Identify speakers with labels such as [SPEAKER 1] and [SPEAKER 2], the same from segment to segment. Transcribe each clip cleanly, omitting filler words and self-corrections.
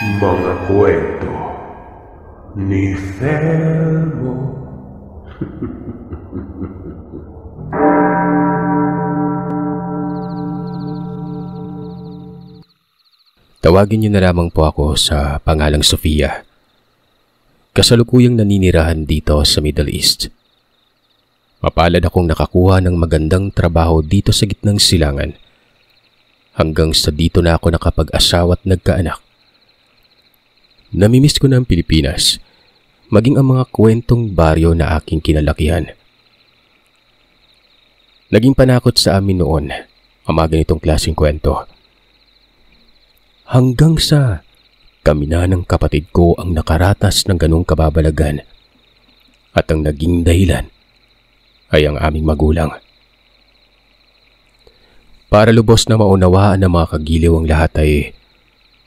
[SPEAKER 1] Mga kwento ni Felmo.
[SPEAKER 2] Tawagin niyo na lamang po ako sa pangalang Sofia. Kasalukuyang naninirahan dito sa Middle East. Mapalad akong nakakuha ng magandang trabaho dito sa gitnang silangan. Hanggang sa dito na ako nakapag-asawa at nagkaanak. Namimiss ko na ang Pilipinas, maging ang mga kwentong baryo na aking kinalakihan. Naging panakot sa amin noon ang mga ganitong klaseng kwento. Hanggang sa kami na ng kapatid ko ang nakaratas ng ganong kababalagan at ang naging dahilan ay ang aming magulang. Para lubos na maunawaan ng mga kagiliw ang lahat ay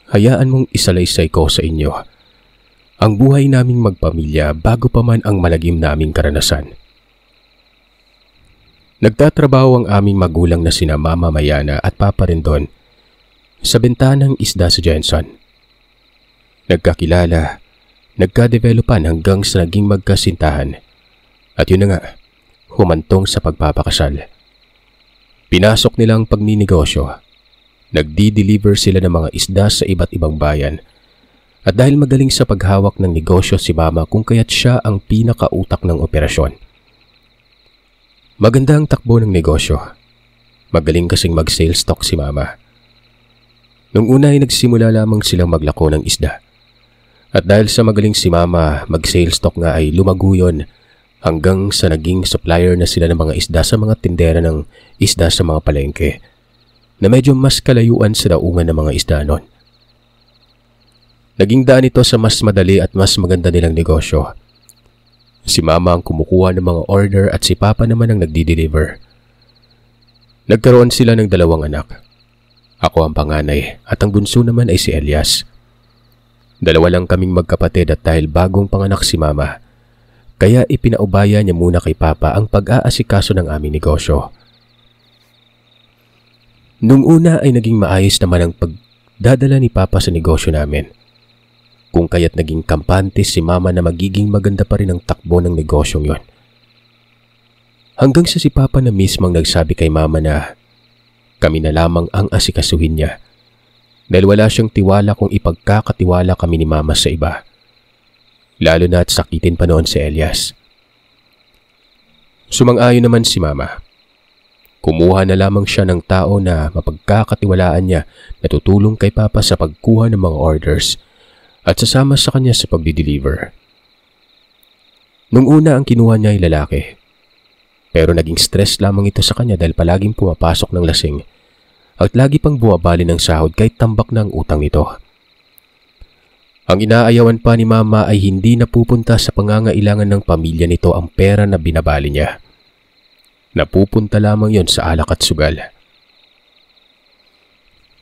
[SPEAKER 2] hayaan mong isalaysay ko sa inyo ang buhay naming magpamilya bago pa man ang malagim naming karanasan. Nagtatrabaho ang aming magulang na sina Mama Mayana at Papa Rendon sa bentanang isda sa Jensen. Nagkakilala, nagka-developan hanggang sa naging magkasintahan at yun na nga, humantong sa pagpapakasal. Pinasok nila ang pagninegosyo. Nagdi-deliver sila ng mga isda sa iba't ibang bayan. At dahil magaling sa paghawak ng negosyo si Mama kung kaya't siya ang pinakautak ng operasyon. Maganda ang takbo ng negosyo. Magaling kasing mag-sales talk si Mama. Nung una ay nagsimula lamang silang maglako ng isda. At dahil sa magaling si Mama, mag-sales talk nga ay lumago yun hanggang sa naging supplier na sila ng mga isda sa mga tindera ng isda sa mga palengke na medyo mas kalayuan sa daungan ng mga isda noon. Naging daan ito sa mas madali at mas maganda nilang negosyo. Si Mama ang kumukuha ng mga order at si Papa naman ang nagdi-deliver. Nagkaroon sila ng 2 anak. Ako ang panganay at ang bunso naman ay si Elias. 2 lang kaming magkapatid at dahil bagong panganak si Mama, kaya ipinaubaya niya muna kay Papa ang pag-aasikaso ng aming negosyo. Nung una ay naging maayos naman ang pagdadala ni Papa sa negosyo namin. Kung kaya't naging kampante si Mama na magiging maganda pa rin ang takbo ng negosyong yon. Hanggang sa si Papa na mismong nagsabi kay Mama na kami na lamang ang asikasuhin niya dahil wala siyang tiwala kung ipagkakatiwala kami ni Mama sa iba. Lalo na at sakitin pa noon si Elias. Sumang-ayon naman si Mama. Kumuha na lamang siya ng tao na mapagkakatiwalaan niya na tutulong kay Papa sa pagkuha ng mga orders at sasama sa kanya sa pagdi-deliver. Nung una ang kinuha niya ay lalaki. Pero naging stress lamang ito sa kanya dahil palaging pumapasok ng lasing at lagi pang buwabali ng sahod kahit tambak na ang utang nito. Ang inaayawan pa ni Mama ay hindi napupunta sa pangangailangan ng pamilya nito ang pera na binabali niya. Napupunta lamang yon sa alak at sugal.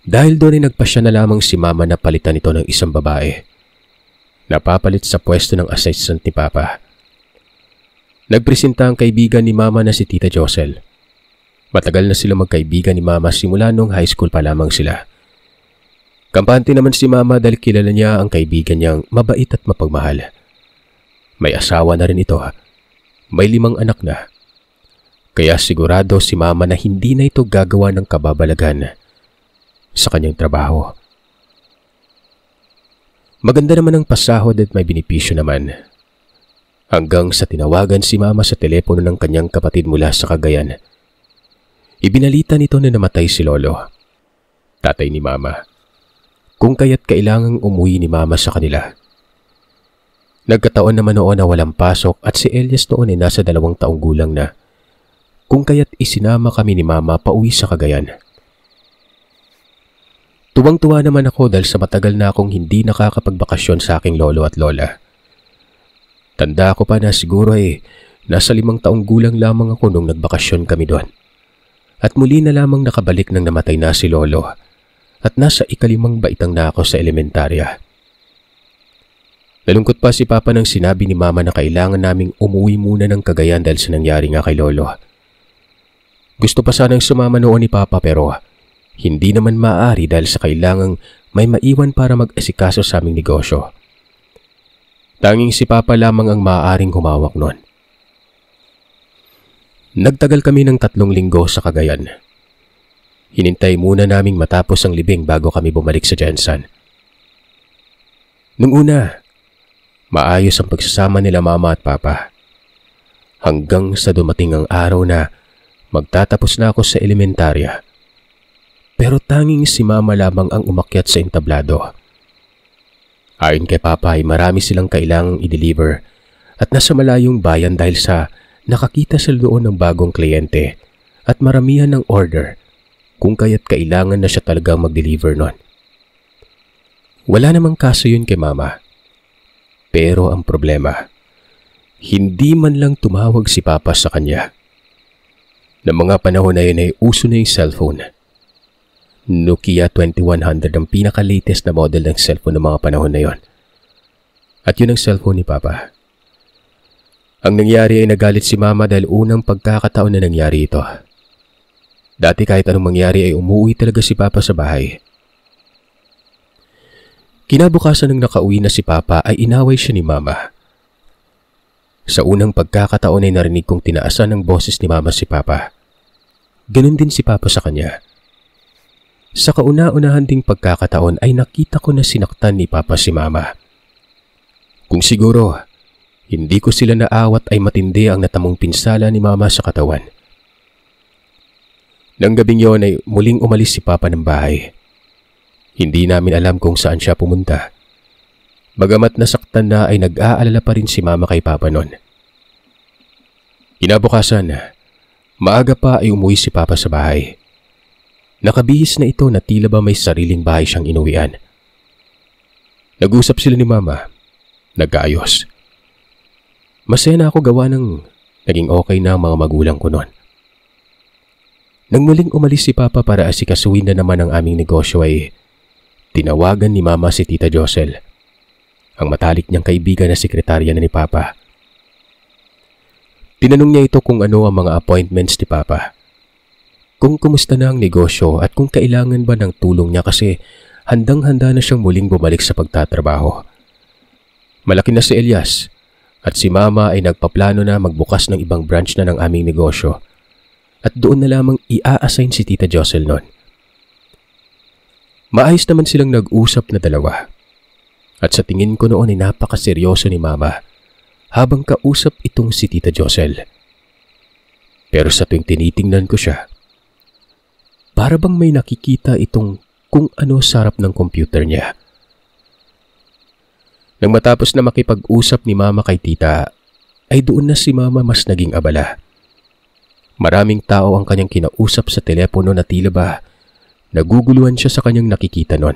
[SPEAKER 2] Dahil doon ay nagpasya na lamang si Mama na palitan ito ng isang babae. Napapalit sa pwesto ng assistant ni Papa. Nagpresenta ang kaibigan ni Mama na si Tita Josel. Matagal na sila magkaibigan ni Mama simula nung high school pa lamang sila. Kampante naman si Mama dahil kilala niya ang kaibigan niyang mabait at mapagmahal. May asawa na rin ito. May 5 anak na. Kaya sigurado si Mama na hindi na ito gagawa ng kababalagan sa kanyang trabaho. Maganda naman ang pasahod at may benepisyo naman. Hanggang sa tinawagan si Mama sa telepono ng kanyang kapatid mula sa Cagayan. Ibinalita nito na namatay si Lolo, tatay ni Mama. Kung kaya't kailangang umuwi ni Mama sa kanila. Nagkataon naman noon na walang pasok at si Elias noon ay nasa 2 taong gulang na. Kung kaya't isinama kami ni Mama pauwi sa Cagayan. Tuwang-tuwa naman ako dahil sa matagal na akong hindi nakakapagbakasyon sa aking lolo at lola. Tanda ko pa na siguro ay nasa 5 taong gulang lamang ako nung nagbakasyon kami doon. At muli na lamang nakabalik nang namatay na si Lolo. At nasa 5 baitang na ako sa elementarya. Nalungkot pa si Papa nang sinabi ni Mama na kailangan naming umuwi muna ng Cagayan dahil sa nangyari nga kay Lolo. Gusto pa sanang sumama noon ni Papa pero hindi naman maaari dahil sa kailangang may maiwan para mag-asikaso sa aming negosyo. Tanging si Papa lamang ang maaaring humawak nun. Nagtagal kami ng 3 linggo sa Cagayan. Hinintay muna naming matapos ang libing bago kami bumalik sa Jensen. Nung una, maayos ang pagsasama nila Mama at Papa. Hanggang sa dumating ang araw na magtatapos na ako sa elementarya. Pero tanging si Mama lamang ang umakyat sa entablado. Ayon kay Papa ay marami silang kailangang i-deliver at nasa malayong bayan dahil sa nakakita sila doon ng bagong kliyente at maramihan ng order kung kaya't kailangan na siya talagang mag-deliver nun. Wala namang kaso yun kay Mama. Pero ang problema, hindi man lang tumawag si Papa sa kanya. Noong mga panahon na yun ay uso na yung cellphone. Nokia 2100 ang pinaka-latest na model ng cellphone ng mga panahon na yon. At yun ang cellphone ni Papa. Ang nangyari ay nagalit si Mama dahil unang pagkakataon na nangyari ito. Dati kahit anong mangyari ay umuwi talaga si Papa sa bahay. Kinabukasan ng nakauwi na si Papa ay inaway siya ni Mama. Sa unang pagkakataon ay narinig kong tinaasan ng boses ni Mama si Papa. Ganon din si Papa sa kanya. Sa kauna-unahan ding pagkakataon ay nakita ko na sinaktan ni Papa si Mama. Kung siguro, hindi ko sila naawat ay matindi ang natamong pinsala ni Mama sa katawan. Nang gabing yon ay muling umalis si Papa ng bahay. Hindi namin alam kung saan siya pumunta. Bagamat nasaktan na ay nag-aalala pa rin si Mama kay Papa noon. Kinabukasan, maaga pa ay umuwi si Papa sa bahay. Nakabihis na ito na tila ba may sariling bahay siyang inuwian. Nag-usap sila ni Mama. Nag-aayos. Masaya na ako gawa ng naging okay na ang mga magulang ko noon. Nang muling umalis si Papa para asikasuhin na naman ang aming negosyo ay tinawagan ni Mama si Tita Josel, ang matalik niyang kaibigan na sekretarya na ni Papa. Tinanong niya ito kung ano ang mga appointments ni Papa. Kung kumusta na ang negosyo at kung kailangan ba ng tulong niya kasi handang-handa na siyang muling bumalik sa pagtatrabaho. Malaki na si Elias at si Mama ay nagpaplano na magbukas ng ibang branch na ng aming negosyo at doon na lamang i-assign si Tita Josel noon. Maayos naman silang nag-usap na dalawa. At sa tingin ko noon ay napakaseryoso ni Mama habang kausap itong si Tita Josel. Pero sa tuwing tinitingnan ko siya, para bang may nakikita itong kung ano sa harap ng computer niya. Nang matapos na makipag-usap ni Mama kay Tita, ay doon na si Mama mas naging abala. Maraming tao ang kanyang kinausap sa telepono na tila ba naguguluhan siya sa kanyang nakikita noon.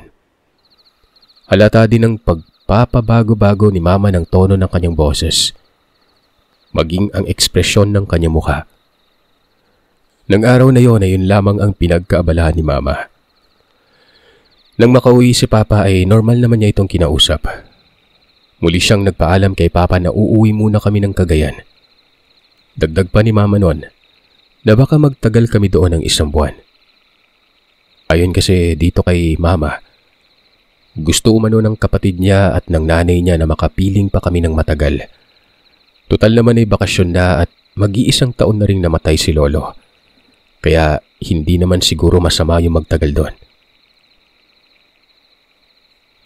[SPEAKER 2] Halata din ang pagpapabago-bago ni Mama ng tono ng kanyang boses, maging ang ekspresyon ng kanyang mukha. Nang araw na yon ay yun lamang ang pinagkaabalahan ni Mama. Nang makauwi si Papa ay normal naman niya itong kinausap. Muli siyang nagpaalam kay Papa na uuwi muna kami ng Cagayan. Dagdag pa ni Mama noon na baka magtagal kami doon ng 1 buwan. Ayon kasi dito kay Mama, gusto umano ng kapatid niya at ng nanay niya na makapiling pa kami ng matagal. Tutal naman ay bakasyon na at mag-iisang taon na rin namatay si Lolo. Kaya hindi naman siguro masama yung magtagal doon.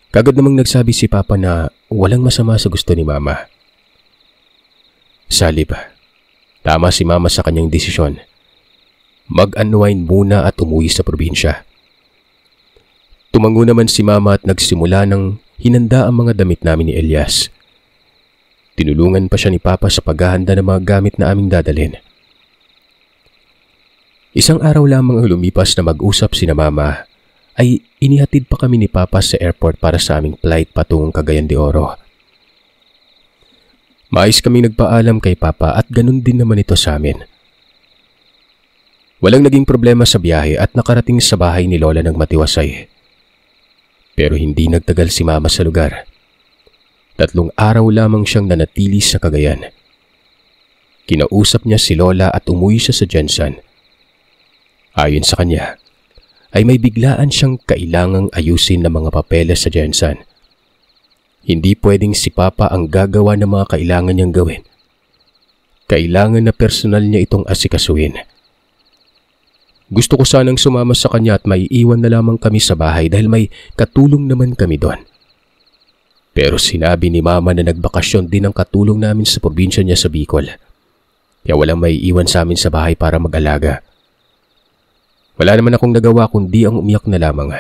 [SPEAKER 2] Kagad namang nagsabi si Papa na walang masama sa gusto ni Mama. Salib, tama si Mama sa kanyang desisyon. Mag-unwind muna at umuwi sa probinsya. Tumango naman si Mama at nagsimula ng hinanda ang mga damit namin ni Elias. Tinulungan pa siya ni Papa sa paghahanda ng mga gamit na aming dadalhin. Isang araw lamang ang lumipas na mag-usap sina Mama ay inihatid pa kami ni Papa sa airport para sa aming flight patungong Cagayan de Oro. Maayos kaming nagpaalam kay Papa at ganun din naman ito sa amin. Walang naging problema sa biyahe at nakarating sa bahay ni Lola ng matiwasay. Pero hindi nagtagal si Mama sa lugar. 3 araw lamang siyang nanatili sa Cagayan. Kinausap niya si Lola at umuwi siya sa Jensen. Ayon sa kanya, ay may biglaan siyang kailangang ayusin ng mga papeles sa Jensen. Hindi pwedeng si Papa ang gagawa ng mga kailangan niyang gawin. Kailangan na personal niya itong asikasuhin. Gusto ko sanang sumama sa kanya at maiiwan na lamang kami sa bahay dahil may katulong naman kami doon. Pero sinabi ni Mama na nagbakasyon din ang katulong namin sa probinsya niya sa Bicol. Kaya walang maiiwan sa amin sa bahay para mag-alaga. Wala naman akong nagawa kundi ang umiyak na lamang.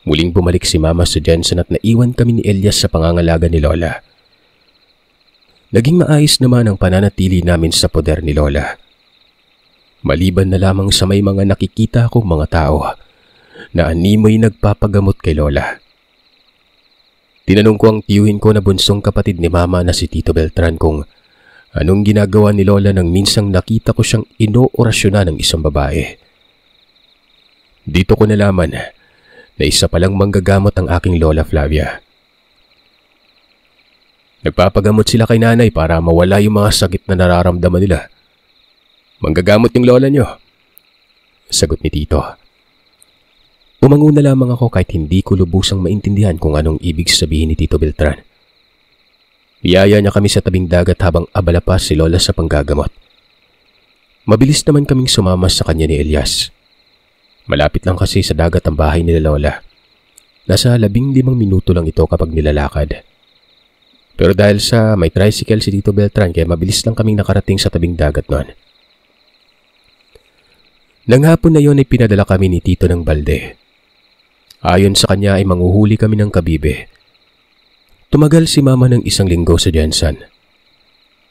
[SPEAKER 2] Muling bumalik si Mama sa Jensen at naiwan kami ni Elias sa pangangalaga ni Lola. Naging maayos naman ang pananatili namin sa poder ni Lola. Maliban na lamang sa may mga nakikita akong mga tao na animoy nagpapagamot kay Lola. Tinanong ko ang tiyuhin ko na bunsong kapatid ni Mama na si Tito Beltran kung anong ginagawa ni Lola nang minsang nakita ko siyang inoorasyonan ng isang babae. Dito ko nalaman na isa palang manggagamot ang aking Lola Flavia. Nagpapagamot sila kay nanay para mawala yung mga sakit na nararamdaman nila. Manggagamot yung lola nyo, sagot ni Tito. Umango na lamang ako kahit hindi ko lubusang maintindihan kung anong ibig sabihin ni Tito Beltran. Niyaya niya kami sa tabing dagat habang abala pa si Lola sa panggagamot. Mabilis naman kaming sumama sa kanya ni Elias. Malapit lang kasi sa dagat ang bahay nila Lola. Nasa 15 minuto lang ito kapag nilalakad. Pero dahil sa may tricycle si Tito Beltran kaya mabilis lang kaming nakarating sa tabing dagat noon. Nang hapon na yon ay pinadala kami ni Tito ng balde. Ayon sa kanya ay manghuhuli kami ng kabibe. Tumagal si Mama ng 1 linggo sa Jensen.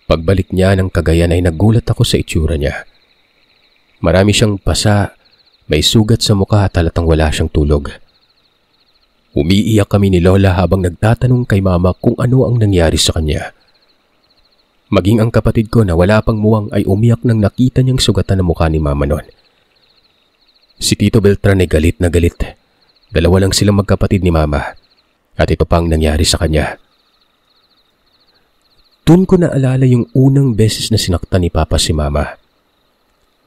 [SPEAKER 2] Pagbalik niya ng Cagayan ay nagulat ako sa itsura niya. Marami siyang pasa, may sugat sa mukha at halatang wala siyang tulog. Umiiyak kami ni Lola habang nagtatanong kay Mama kung ano ang nangyari sa kanya. Maging ang kapatid ko na wala pang muwang ay umiyak nang nakita niyang sugatan ng mukha ni Mama noon. Si Tito Beltran ay galit na galit. Dalawa lang silang magkapatid ni Mama at ito pang nangyari sa kanya. Doon ko naalala yung unang beses na sinaktan ni Papa si Mama.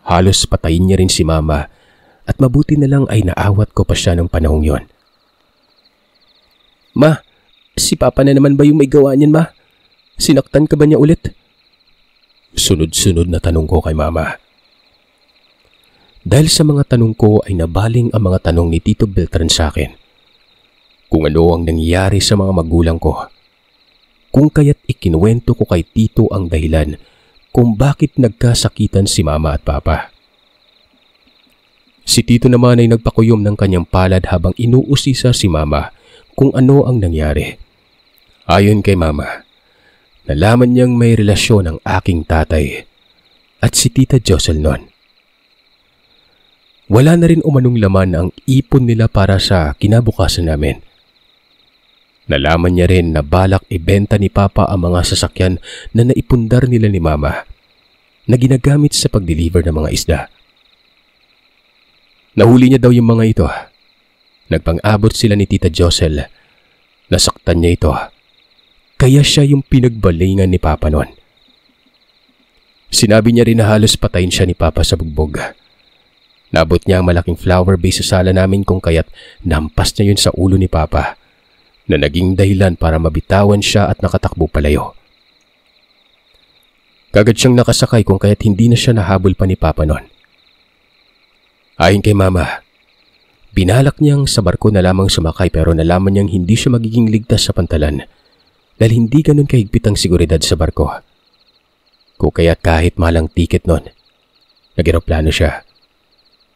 [SPEAKER 2] Halos patayin niya rin si Mama at mabuti na lang ay naawat ko pa siya ng panahong yon. Ma, si Papa na naman ba yung may gawa niyan, Ma? Sinaktan ka ba niya ulit? Sunod-sunod na tanong ko kay Mama. Dahil sa mga tanong ko ay nabaling ang mga tanong ni Tito Beltran sa akin. Kung ano ang nangyari sa mga magulang ko. Kung kaya't ikinuwento ko kay Tito ang dahilan kung bakit nagkasakitan si Mama at Papa. Si Tito naman ay nagpakuyom ng kanyang palad habang inuusisa si Mama kung ano ang nangyari. Ayon kay Mama, nalaman niyang may relasyon ang aking tatay at si Tita Josel noon. Wala na rin umanong laman ang ipon nila para sa kinabukasan namin. Nalaman niya rin na balak ibenta ni Papa ang mga sasakyan na naipundar nila ni Mama na ginagamit sa pag-deliver ng mga isda. Nahuli niya daw yung mga ito. Nagpang-abot sila ni Tita Josel. Nasaktan niya ito. Kaya siya yung pinagbalingan ni Papa noon. Sinabi niya rin na halos patayin siya ni Papa sa bugbog. Nabot niya ang malaking flower vase sa sala namin kung kaya't nampas niya yun sa ulo ni Papa na naging dahilan para mabitawan siya at nakatakbo palayo. Kagad siyang nakasakay kung kaya't hindi na siya nahabol pa ni Papa noon. Ayon kay Mama, binalak niyang sa barko na lamang sumakay pero nalaman niyang hindi siya magiging ligtas sa pantalan dahil hindi ganun kahigpit ang seguridad sa barko. Kung kaya't kahit malang tiket noon, nag-eroplano siya.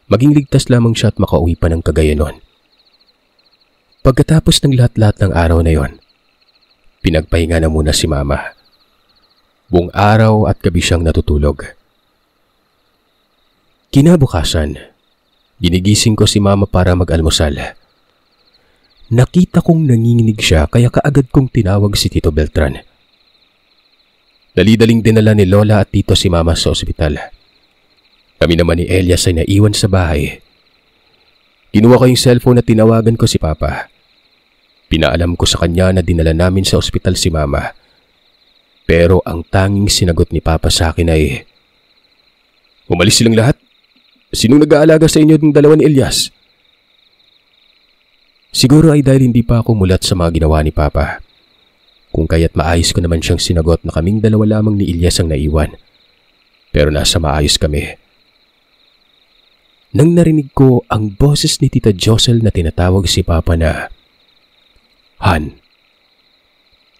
[SPEAKER 2] Maging ligtas lamang siya at makauwi pa ng Cagayan noon. Pagkatapos ng lahat-lahat ng araw na yon, pinagpahinga na muna si Mama. Buong araw at gabi siyang natutulog. Kinabukasan, ginigising ko si Mama para mag-almusal. Nakita kong nanginginig siya kaya kaagad kong tinawag si Tito Beltran. Dali-daling dinala ni Lola at Tito si Mama sa ospital. Kami naman ni Elias ay naiwan sa bahay. Kinuha ko yung cellphone at tinawagan ko si Papa. Pinaalam ko sa kanya na dinala namin sa ospital si Mama. Pero ang tanging sinagot ni Papa sa akin ay, "Umalis silang lahat? Sinong nag-aalaga sa inyo ng dalawa ni Elias? Siguro ay dahil hindi pa ako mulat sa mga ginawa ni Papa. Kung kaya't maayos ko naman siyang sinagot na kaming dalawa lamang ni Elias ang naiwan. Pero nasa maayos kami. Nang narinig ko ang boses ni Tita Josel na tinatawag si Papa na Han.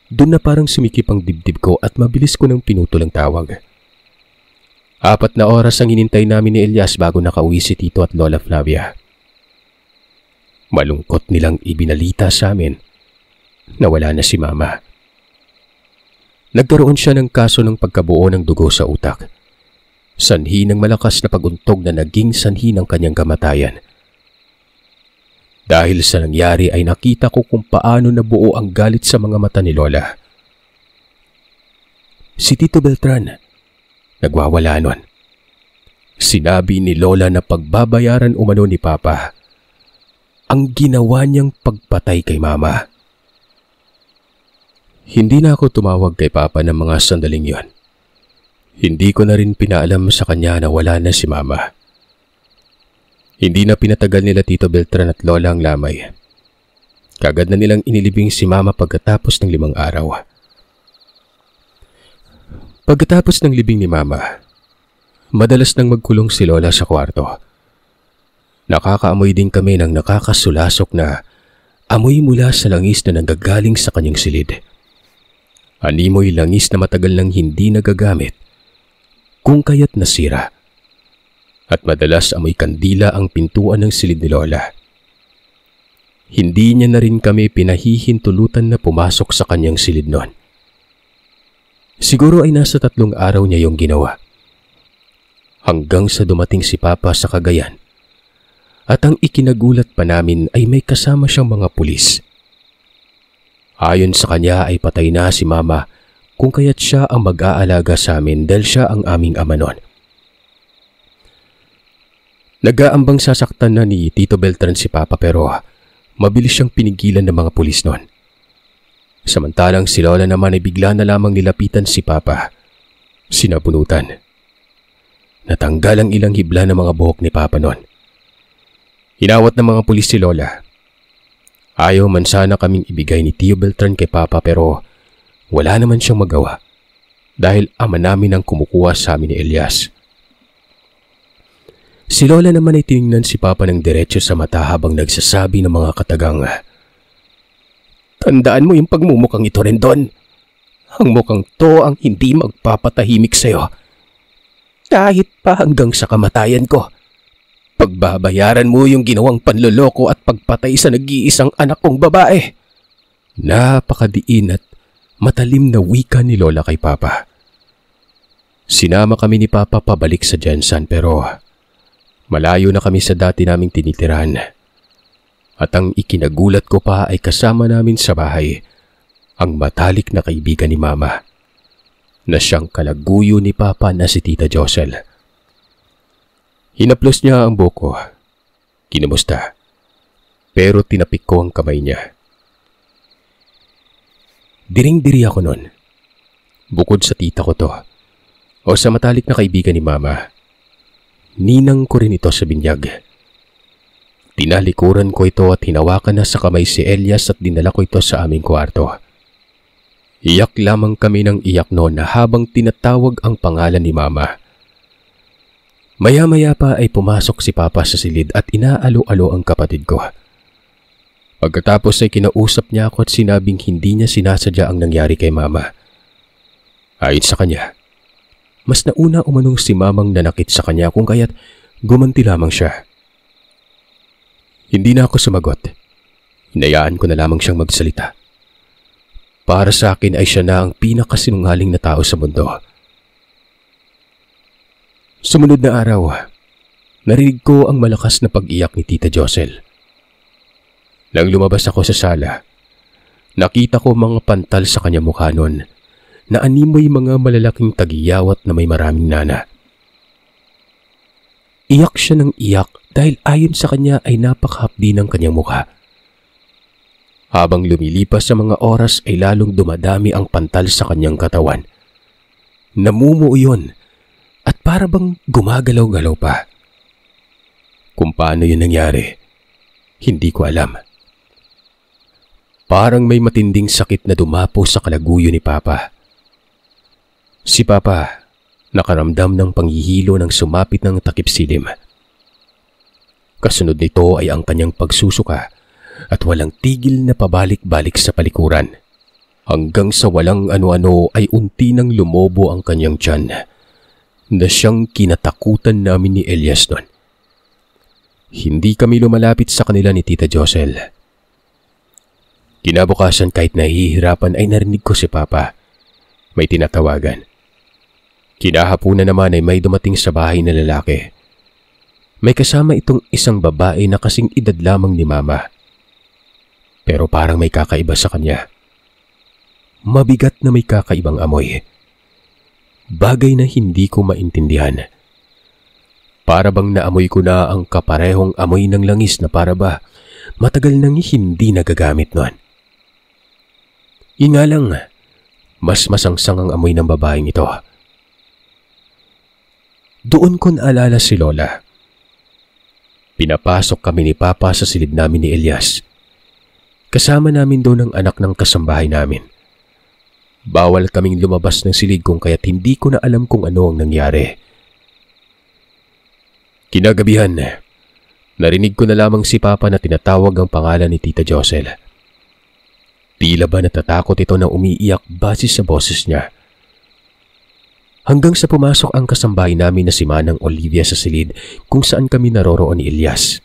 [SPEAKER 2] Doon na parang sumikip ang dibdib ko at mabilis ko nang pinutol ang tawag. 4 na oras ang hinintay namin ni Elias bago nakauwi si Tito at Lola Flavia. Malungkot nilang ibinalita sa amin na wala na si Mama. Nagkaroon siya ng kaso ng pagkabuo ng dugo sa utak. Sanhi ng malakas na paguntog na naging sanhi ng kanyang kamatayan. Dahil sa nangyari ay nakita ko kung paano nabuo ang galit sa mga mata ni Lola. Si Tito Beltran, nagwawala nun. Sinabi ni Lola na pagbabayaran umano ni Papa ang ginawa niyang pagpatay kay Mama. Hindi na ako tumawag kay Papa ng mga sandaling yon. Hindi ko na rin pinaalam sa kanya na wala na si Mama. Hindi na pinatagal nila Tito Beltran at Lola ang lamay. Kagad na nilang inilibing si Mama pagkatapos ng 5 araw. Pagkatapos ng libing ni Mama, madalas nang magkulong si Lola sa kwarto. Nakakaamoy din kami ng nakakasulasok na amoy mula sa langis na nanggagaling sa kanyang silid. Animoy langis na matagal nang hindi nagagamit, kung kaya't nasira. At madalas amoy kandila ang pintuan ng silid ni Lola. Hindi niya na rin kami pinahihintulutan na pumasok sa kanyang silid noon. Siguro ay nasa 3 araw niya yung ginawa. Hanggang sa dumating si Papa sa Cagayan. At ang ikinagulat pa namin ay may kasama siyang mga pulis. Ayon sa kanya ay patay na si Mama kung kaya't siya ang mag-aalaga sa amin dahil siya ang aming ama noon. Nag-aambang sasaktan na ni Tito Beltran si Papa pero mabilis siyang pinigilan ng mga pulis noon. Samantalang si Lola naman ay bigla na lamang nilapitan si Papa. Sinabunutan. Natanggal ang ilang hibla ng mga buhok ni Papa noon. Hinawat ng mga pulis si Lola. Ayaw man sana kaming ibigay ni Tio Beltran kay Papa pero wala naman siyang magawa dahil ama namin ang kumukuha sa amin ni Elias. Si Lola naman ay tinignan si Papa ng diretso sa mata habang nagsasabi ng mga katagang, "Tandaan mo yung pagmumukhang ito, Rendon. Ang mukhang to ang hindi magpapatahimik sa'yo. Kahit pa hanggang sa kamatayan ko. Pagbabayaran mo yung ginawang panloloko at pagpatay sa nag-iisang anak kong babae." Napakadiin at matalim na wika ni Lola kay Papa. Sinama kami ni Papa pabalik sa Jensen pero malayo na kami sa dati naming tinitirahan. At ang ikinagulat ko pa ay kasama namin sa bahay ang matalik na kaibigan ni Mama na siyang kalaguyo ni Papa na si Tita Josel. Hinaplos niya ang buko. Kinamusta. Pero tinapik ko ang kamay niya. Diring-diri ako nun. Bukod sa tita ko to, o sa matalik na kaibigan ni Mama, ninang ko rin ito sa binyag. Tinalikuran ko ito at hinawakan na sa kamay si Elias at dinala ko ito sa aming kwarto. Iyak lamang kami ng iyak noon na habang tinatawag ang pangalan ni Mama. Maya-maya pa ay pumasok si Papa sa silid at inaalo-alo ang kapatid ko. Pagkatapos ay kinausap niya ako at sinabing hindi niya sinasadya ang nangyari kay Mama. Ayon sa kanya, mas nauna umanong si Mamang nanakit sa kanya kung kaya't gumanti lamang siya. Hindi na ako sumagot. Hinayaan ko na lamang siyang magsalita. Para sa akin ay siya na ang pinakasinungaling na tao sa mundo. Sumunod na araw, narinig ko ang malakas na pag-iyak ni Tita Josel. Nang lumabas ako sa sala, nakita ko mga pantal sa kanya mukha nun na animoy mga malalaking tagiyawat na may maraming nana. Iyak siya ng iyak dahil ayon sa kanya ay napakahapdi ng kanyang mukha. Habang lumilipas sa mga oras ay lalong dumadami ang pantal sa kanyang katawan. Namumuo yun at para bang gumagalaw-galaw pa. Kung paano yun nangyari, hindi ko alam. Parang may matinding sakit na dumapo sa kalaguyo ni Papa. Si Papa, nakaramdam ng panghihilo ng sumapit ng takip silim. Kasunod nito ay ang kanyang pagsusuka at walang tigil na pabalik-balik sa palikuran. Hanggang sa walang ano-ano ay unti nang lumobo ang kanyang tiyan na siyang kinatakutan namin ni Elias noon. Hindi kami lumalapit sa kanila ni Tita Josel. Kinabukasan kahit nahihirapan ay narinig ko si Papa. May tinatawagan. Kinahapunan naman ay may dumating sa bahay na lalaki. May kasama itong isang babae na kasing edad lamang ni Mama. Pero parang may kakaiba sa kanya. Mabigat na may kakaibang amoy. Bagay na hindi ko maintindihan. Para bang naamoy ko na ang kaparehong amoy ng langis na para ba matagal nang hindi nagagamit noon. Nga lang, mas masangsang ang amoy ng babaeng ito. Doon ko naalala si Lola. Pinapasok kami ni Papa sa silid namin ni Elias. Kasama namin doon ang anak ng kasambahay namin. Bawal kaming lumabas ng silid kung kaya't hindi ko na alam kung ano ang nangyari. Kinagabihan, narinig ko na lamang si Papa na tinatawag ang pangalan ni Tita Josel. Tila ba natatakot ito na umiiyak base sa boses niya. Hanggang sa pumasok ang kasambahay namin na si Manang Olivia sa silid kung saan kami naroroon ni Elias.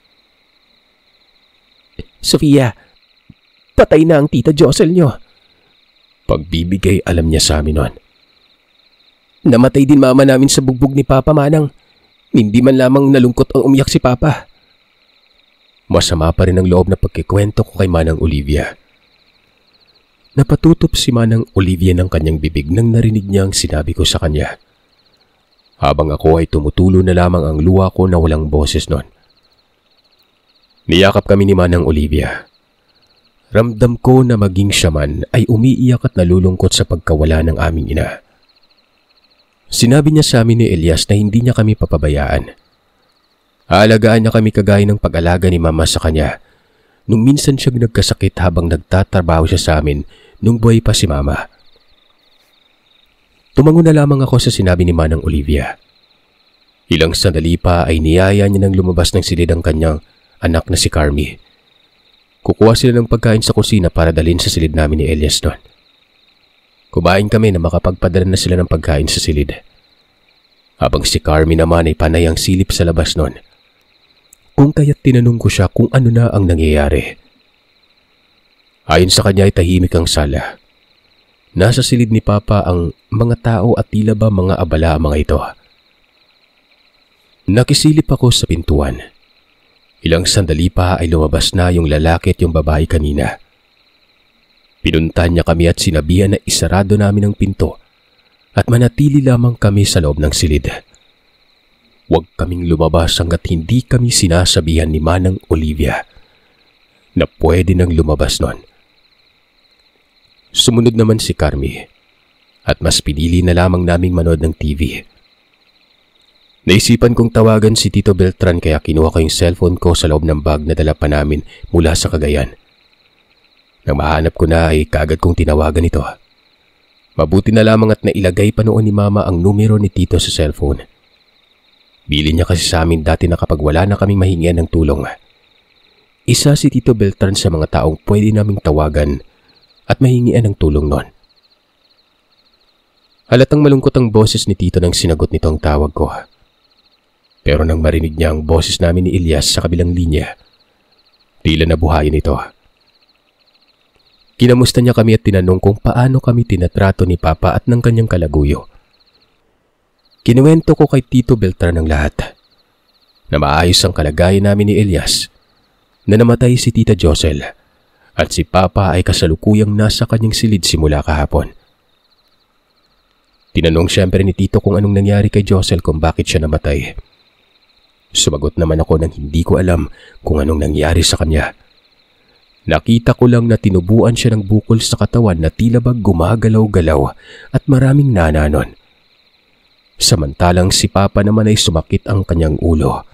[SPEAKER 2] "Sofia, patay na ang Tita Josel niyo." Pagbibigay alam niya sa amin noon. "Namatay din mama namin sa bugbog ni Papa, Manang. Hindi man lamang nalungkot o umiyak si Papa." Masama pa rin ang loob na pagkikwento ko kay Manang Olivia. Napatutup si Manang Olivia ng kanyang bibig nang narinig niya ang sinabi ko sa kanya. Habang ako ay tumutulo na lamang ang luha ko na walang boses noon. Niyakap kami ni Manang Olivia. Ramdam ko na maging siya man ay umiiyak at nalulungkot sa pagkawala ng aming ina. Sinabi niya sa amin ni Elias na hindi niya kami papabayaan. Aalagaan niya kami kagaya ng pag-alaga ni Mama sa kanya nung minsan siyang nagkasakit habang nagtatrabaho siya sa amin nung buhay pa si Mama. Tumango na lamang ako sa sinabi ni Manang Olivia. Ilang sandali pa ay niyaya niya nang lumabas ng silid ang kanyang anak na si Carmi. Kukuha sila ng pagkain sa kusina para dalhin sa silid namin ni Elias noon. Kumain kami na makapagpadala na sila ng pagkain sa silid. Habang si Carmi naman ay panay ang silip sa labas noon. Kung kaya't tinanong ko siya kung ano na ang nangyayari. Ayon sa kanya ay tahimik ang sala. Nasa silid ni Papa ang mga tao at tila ba mga abala ang mga ito. Nakisilip ako sa pintuan. Ilang sandali pa ay lumabas na yung lalaki at yung babae kanina. Pinuntahan niya kami at sinabihan na isarado namin ang pinto at manatili lamang kami sa loob ng silid. Huwag kaming lumabas hanggat hindi kami sinasabihan ni Manang Olivia na pwede nang lumabas noon. Sumunod naman si Carmi at mas pinili na lamang naming manood ng TV. Naisipan kong tawagan si Tito Beltran kaya kinuha ko yung cellphone ko sa loob ng bag na dala pa namin mula sa Cagayan. Nang mahanap ko na ay kaagad kong tinawagan ito. Mabuti na lamang at nailagay pa noon ni Mama ang numero ni Tito sa cellphone. Bili niya kasi sa amin dati na kapag wala na kaming mahingian ng tulong. Isa si Tito Beltran sa mga taong pwede naming tawagan at mahingian ng tulong noon. Halatang malungkot ang boses ni Tito nang sinagot nito ang tawag ko. Pero nang marinig niya ang boses namin ni Elias sa kabilang linya, tila nabuhayan ito. Kinamusta niya kami at tinanong kung paano kami tinatrato ni Papa at ng kanyang kalaguyo. Kinuwento ko kay Tito Beltran ang lahat. Na maayos ang kalagayan namin ni Elias, na namatay si Tita Josel at si Papa ay kasalukuyang nasa kanyang silid simula kahapon. Tinanong siyempre ni Tito kung anong nangyari kay Josel kung bakit siya namatay. Sumagot naman ako nang hindi ko alam kung anong nangyari sa kanya. Nakita ko lang na tinubuan siya ng bukol sa katawan na tila ba gumagalaw-galaw at maraming nananon. Samantalang si Papa naman ay sumakit ang kanyang ulo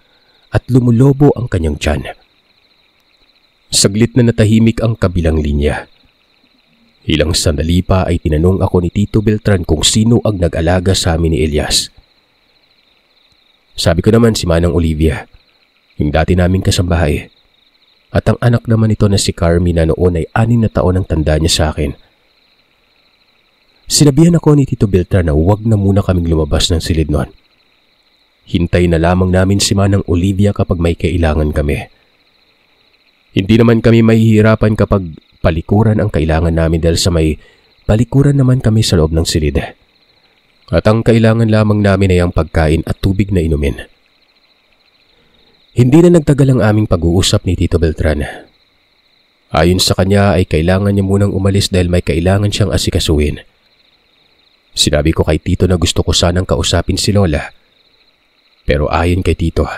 [SPEAKER 2] at lumulobo ang kanyang tiyan. Saglit na natahimik ang kabilang linya. Ilang sandali pa ay tinanong ako ni Tito Beltran kung sino ang nag-alaga sa amin ni Elias. Sabi ko naman si Manang Olivia, yung dati naming kasambahay. At ang anak naman ito na si Carmi na noon ay 6 na taon ang tanda niya sa akin. Sinabihan ako ni Tito Beltran na huwag na muna kaming lumabas ng silid noon. Hintay na lamang namin si Manang Olivia kapag may kailangan kami. Hindi naman kami mahihirapan kapag palikuran ang kailangan namin dahil sa may palikuran naman kami sa loob ng silid. At ang kailangan lamang namin ay ang pagkain at tubig na inumin. Hindi na nagtagal ang aming pag-uusap ni Tito Beltran. Ayon sa kanya ay kailangan niya munang umalis dahil may kailangan siyang asikasuhin. Sinabi ko kay Tito na gusto ko sanang kausapin si Lola. Pero ayon kay Tito,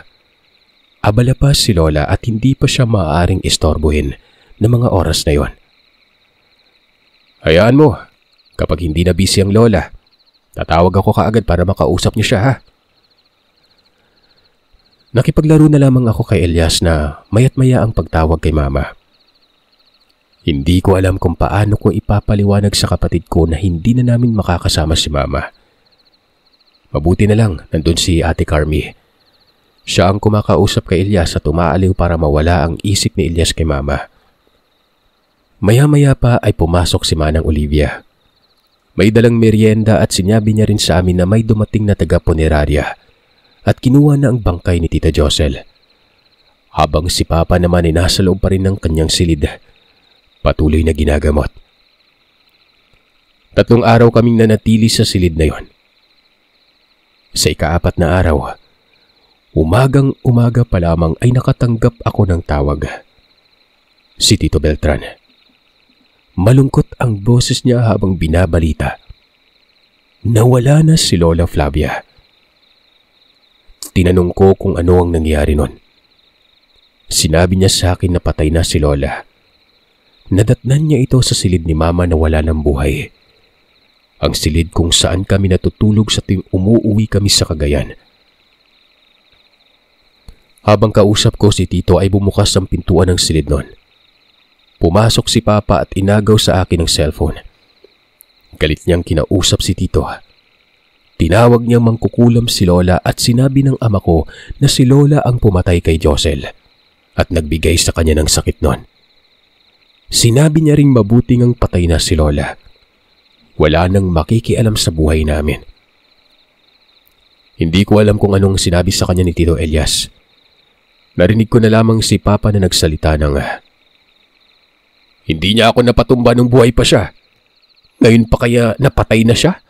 [SPEAKER 2] abala pa si Lola at hindi pa siya maaaring istorbohin ng mga oras na yon. Hayaan mo, kapag hindi na busy ang Lola, tatawag ako kaagad para makausap niyo siya ha. Nakipaglaro na lamang ako kay Elias na mayat maya ang pagtawag kay Mama. Hindi ko alam kung paano ko ipapaliwanag sa kapatid ko na hindi na namin makakasama si Mama. Mabuti na lang nandun si Ate Carmi. Siya ang kumakausap kay Elias at umaaliw para mawala ang isip ni Elias kay Mama. Maya-maya pa ay pumasok si Manang Olivia. May dalang merienda at sinabi niya rin sa amin na may dumating na taga-punerarya at kinuha na ang bangkay ni Tita Josel. Habang si Papa naman ay nasa loob pa rin ng kanyang silid, patuloy na ginagamot. 3 araw kaming nanatili sa silid na yon. Sa ika-4 na araw, umagang-umaga pa lamang ay nakatanggap ako ng tawag. Si Tito Beltran. Malungkot ang boses niya habang binabalita. Nawala na si Lola Flavia. Tinanong ko kung ano ang nangyari nun. Sinabi niya sa akin na patay na si Lola. Nadatnan niya ito sa silid ni Mama na wala ng buhay. Ang silid kung saan kami natutulog sa tuwing umuuwi kami sa Cagayan. Habang kausap ko si Tito ay bumukas ang pintuan ng silid nun. Pumasok si Papa at inagaw sa akin ang cellphone. Galit niyang kinausap si Tito. Tinawag niyang mangkukulam si Lola at sinabi ng ama ko na si Lola ang pumatay kay Josel at nagbigay sa kanya ng sakit nun. Sinabi niya ring mabuting ang patay na si Lola. Wala nang makikialam sa buhay namin. Hindi ko alam kung anong sinabi sa kanya ni Tito Elias. Narinig ko na lamang si Papa na nagsalita ng, hindi niya ako napatumba nung buhay pa siya. Ngayon pa kaya napatay na siya?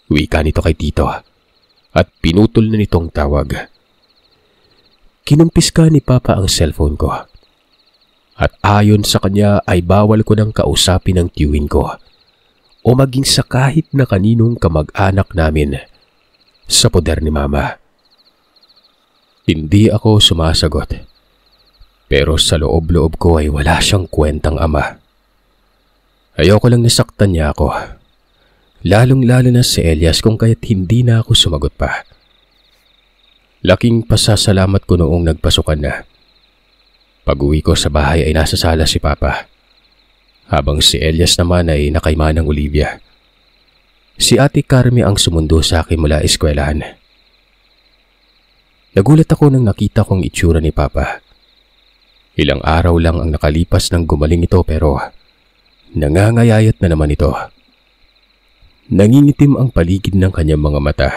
[SPEAKER 2] Wika nito kay Tito at pinutol na nitong tawag. Kinumpis ka ni Papa ang cellphone ko. At ayon sa kanya ay bawal ko nang kausapin ang tiyuhin ko o maging sa kahit na kaninong kamag-anak namin sa poder ni Mama. Hindi ako sumasagot. Pero sa loob-loob ko ay wala siyang kwentang ama. Ayoko lang nasaktan niya ako. Lalong-lalo na si Elias kung kaya't hindi na ako sumagot pa. Laking pasasalamat ko noong nagpasukan na. Pag-uwi ko sa bahay ay nasa sala si Papa. Habang si Elias naman ay nakay Manang Olivia. Si Ate Carmi ang sumundo sa akin mula eskwelahan. Nagulat ako nang nakita kong itsura ni Papa. Ilang araw lang ang nakalipas nang gumaling ito pero nangangayayat na naman ito. Nangingitim ang paligid ng kanyang mga mata.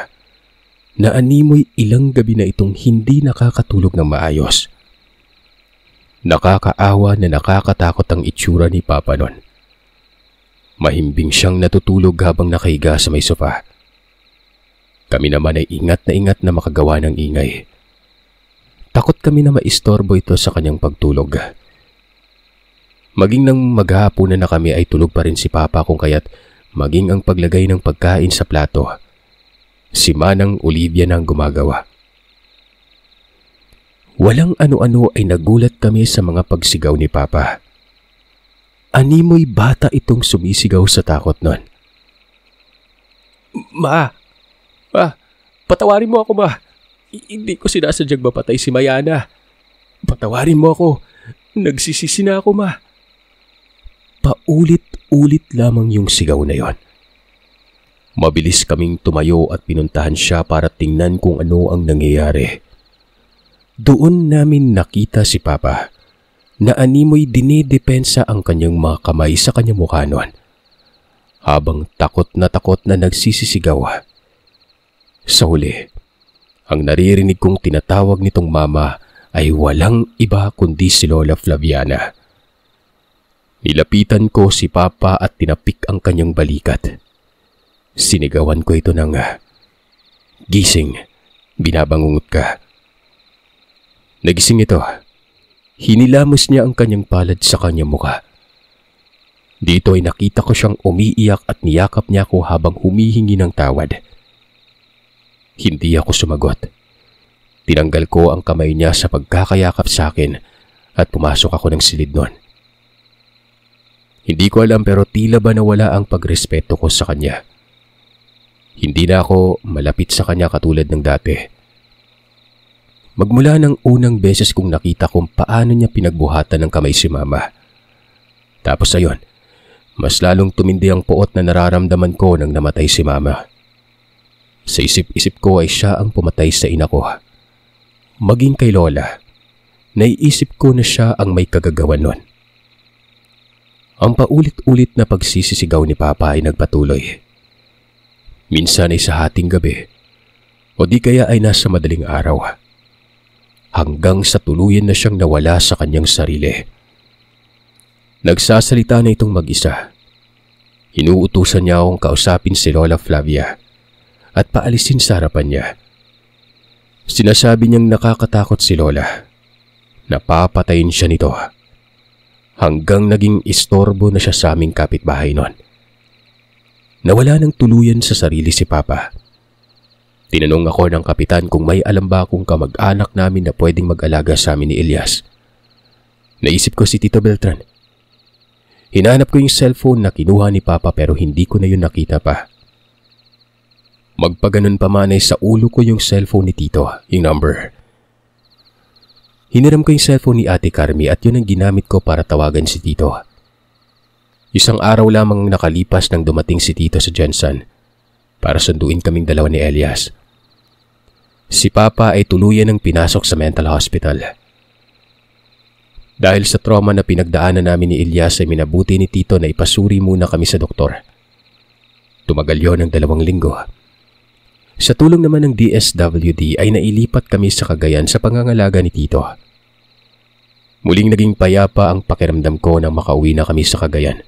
[SPEAKER 2] Naanimoy ilang gabi na itong hindi nakakatulog ng maayos. Nakakaawa na nakakatakot ang itsura ni Papa nun. Mahimbing siyang natutulog habang nakahiga sa may sofa. Kami naman ay ingat na makagawa ng ingay. Takot kami na maistorbo ito sa kanyang pagtulog. Maging nang maghahaponan na kami ay tulog pa rin si Papa kung kaya't maging ang paglagay ng pagkain sa plato, si Manang Olivia nang gumagawa. Walang ano-ano ay nagulat kami sa mga pagsigaw ni Papa. Animoy bata itong sumisigaw sa takot nun. Ma! Patawarin mo ako, Ma! Hindi ko sinasadyang mapatay si Mayana. Patawarin mo ako. Nagsisisi na ako, Ma. Paulit-ulit lamang yung sigaw na yon. Mabilis kaming tumayo at pinuntahan siya para tingnan kung ano ang nangyayari. Doon namin nakita si Papa na animoy dinidepensa ang kanyang mga kamay sa kanyang mukha noon, habang takot na nagsisisigaw. Sa huli, ang naririnig kong tinatawag nitong mama ay walang iba kundi si Lola Flaviana. Nilapitan ko si Papa at tinapik ang kanyang balikat. Sinigawan ko ito ng, "Gising, binabangungot ka." Nagising ito. Hinilamos niya ang kanyang palad sa kanyang muka. Dito ay nakita ko siyang umiiyak at niyakap niya ako habang humihingi ng tawad. Hindi ako sumagot. Tinanggal ko ang kamay niya sa pagkakayakap sa akin at pumasok ako ng silid noon. Hindi ko alam pero tila ba nawala ang pagrespeto ko sa kanya. Hindi na ako malapit sa kanya katulad ng dati. Magmula ng unang beses kong nakita kung paano niya pinagbuhatan ng kamay si Mama. Tapos ayon, mas lalong tumindi ang puot na nararamdaman ko nang namatay si Mama. Sa isip-isip ko ay siya ang pumatay sa ina ko. Maging kay Lola, naiisip ko na siya ang may kagagawan nun. Ang paulit-ulit na pagsisisigaw ni Papa ay nagpatuloy. Minsan ay sa hating gabi o di kaya ay nasa madaling araw. Hanggang sa tuluyan na siyang nawala sa kanyang sarili. Nagsasalita na itong mag-isa. Inuutusan niya akong kausapin si Lola Flavia at paalisin sa harapan niya. Sinasabi niyang nakakatakot si Lola. Napapatayin siya nito. Hanggang naging istorbo na siya sa aming kapitbahay noon. Nawala ng tuluyan sa sarili si Papa. Tinanong ako ng kapitan kung may alam ba akong kamag-anak namin na pwedeng mag-alaga sa amin ni Elias. Naisip ko si Tito Beltran. Hinanap ko yung cellphone na kinuha ni Papa pero hindi ko na yun nakita pa. Magpaganon pa man ay sa ulo ko yung cellphone ni Tito, yung number. Hiniram ko yung cellphone ni Ate Carmi at yun ang ginamit ko para tawagan si Tito. Isang araw lamang nakalipas nang dumating si Tito sa Jensen para sunduin kaming dalawa ni Elias. Si Papa ay tuluyan ng pinasok sa mental hospital. Dahil sa trauma na pinagdaanan namin ni Elias ay minabuti ni Tito na ipasuri muna kami sa doktor. Tumagal yon ng 2 linggo. Sa tulong naman ng DSWD ay nailipat kami sa Cagayan sa pangangalaga ni Tito. Muling naging payapa ang pakiramdam ko nang makauwi na kami sa Cagayan.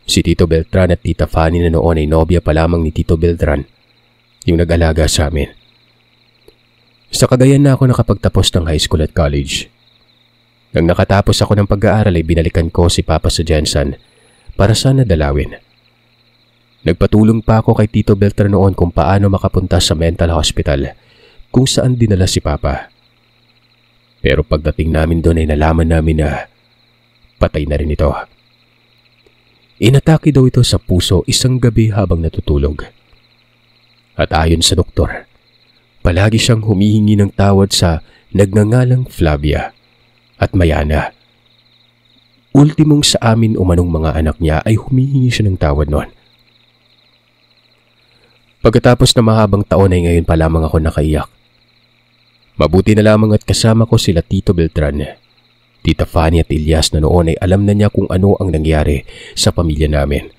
[SPEAKER 2] Si Tito Beltran at Tita Fanny na noon ay nobya pa lamang ni Tito Beltran, yung nag-alaga sa amin. Sa Cagayan na ako nakapagtapos ng high school at college. Nang nakatapos ako ng pag-aaral ay binalikan ko si Papa sa Jensen para sana dalawin. Nagpatulong pa ako kay Tito Beltran noon kung paano makapunta sa mental hospital kung saan dinala si Papa. Pero pagdating namin doon ay nalaman namin na patay na rin ito. Inatake daw ito sa puso isang gabi habang natutulog. At ayon sa doktor, palagi siyang humihingi ng tawad sa nagngangalang Flavia at Mayana. Ultimong sa amin umanong mga anak niya ay humihingi siya ng tawad noon. Pagkatapos na mahabang taon ay ngayon pa lamang ako nakaiyak. Mabuti na lamang at kasama ko sila Tito Beltran, Tita Fanny at Elias na noon ay alam na niya kung ano ang nangyari sa pamilya namin.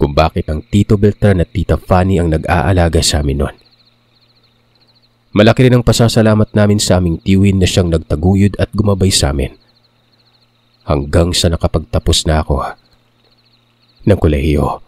[SPEAKER 2] Kung bakit ang Tito Beltran at Tita Fanny ang nag-aalaga sa amin noon. Malaki rin ang pasasalamat namin sa aming tiwin na siyang nagtaguyod at gumabay sa amin. Hanggang sa nakapagtapos na ako ng kolehiyo.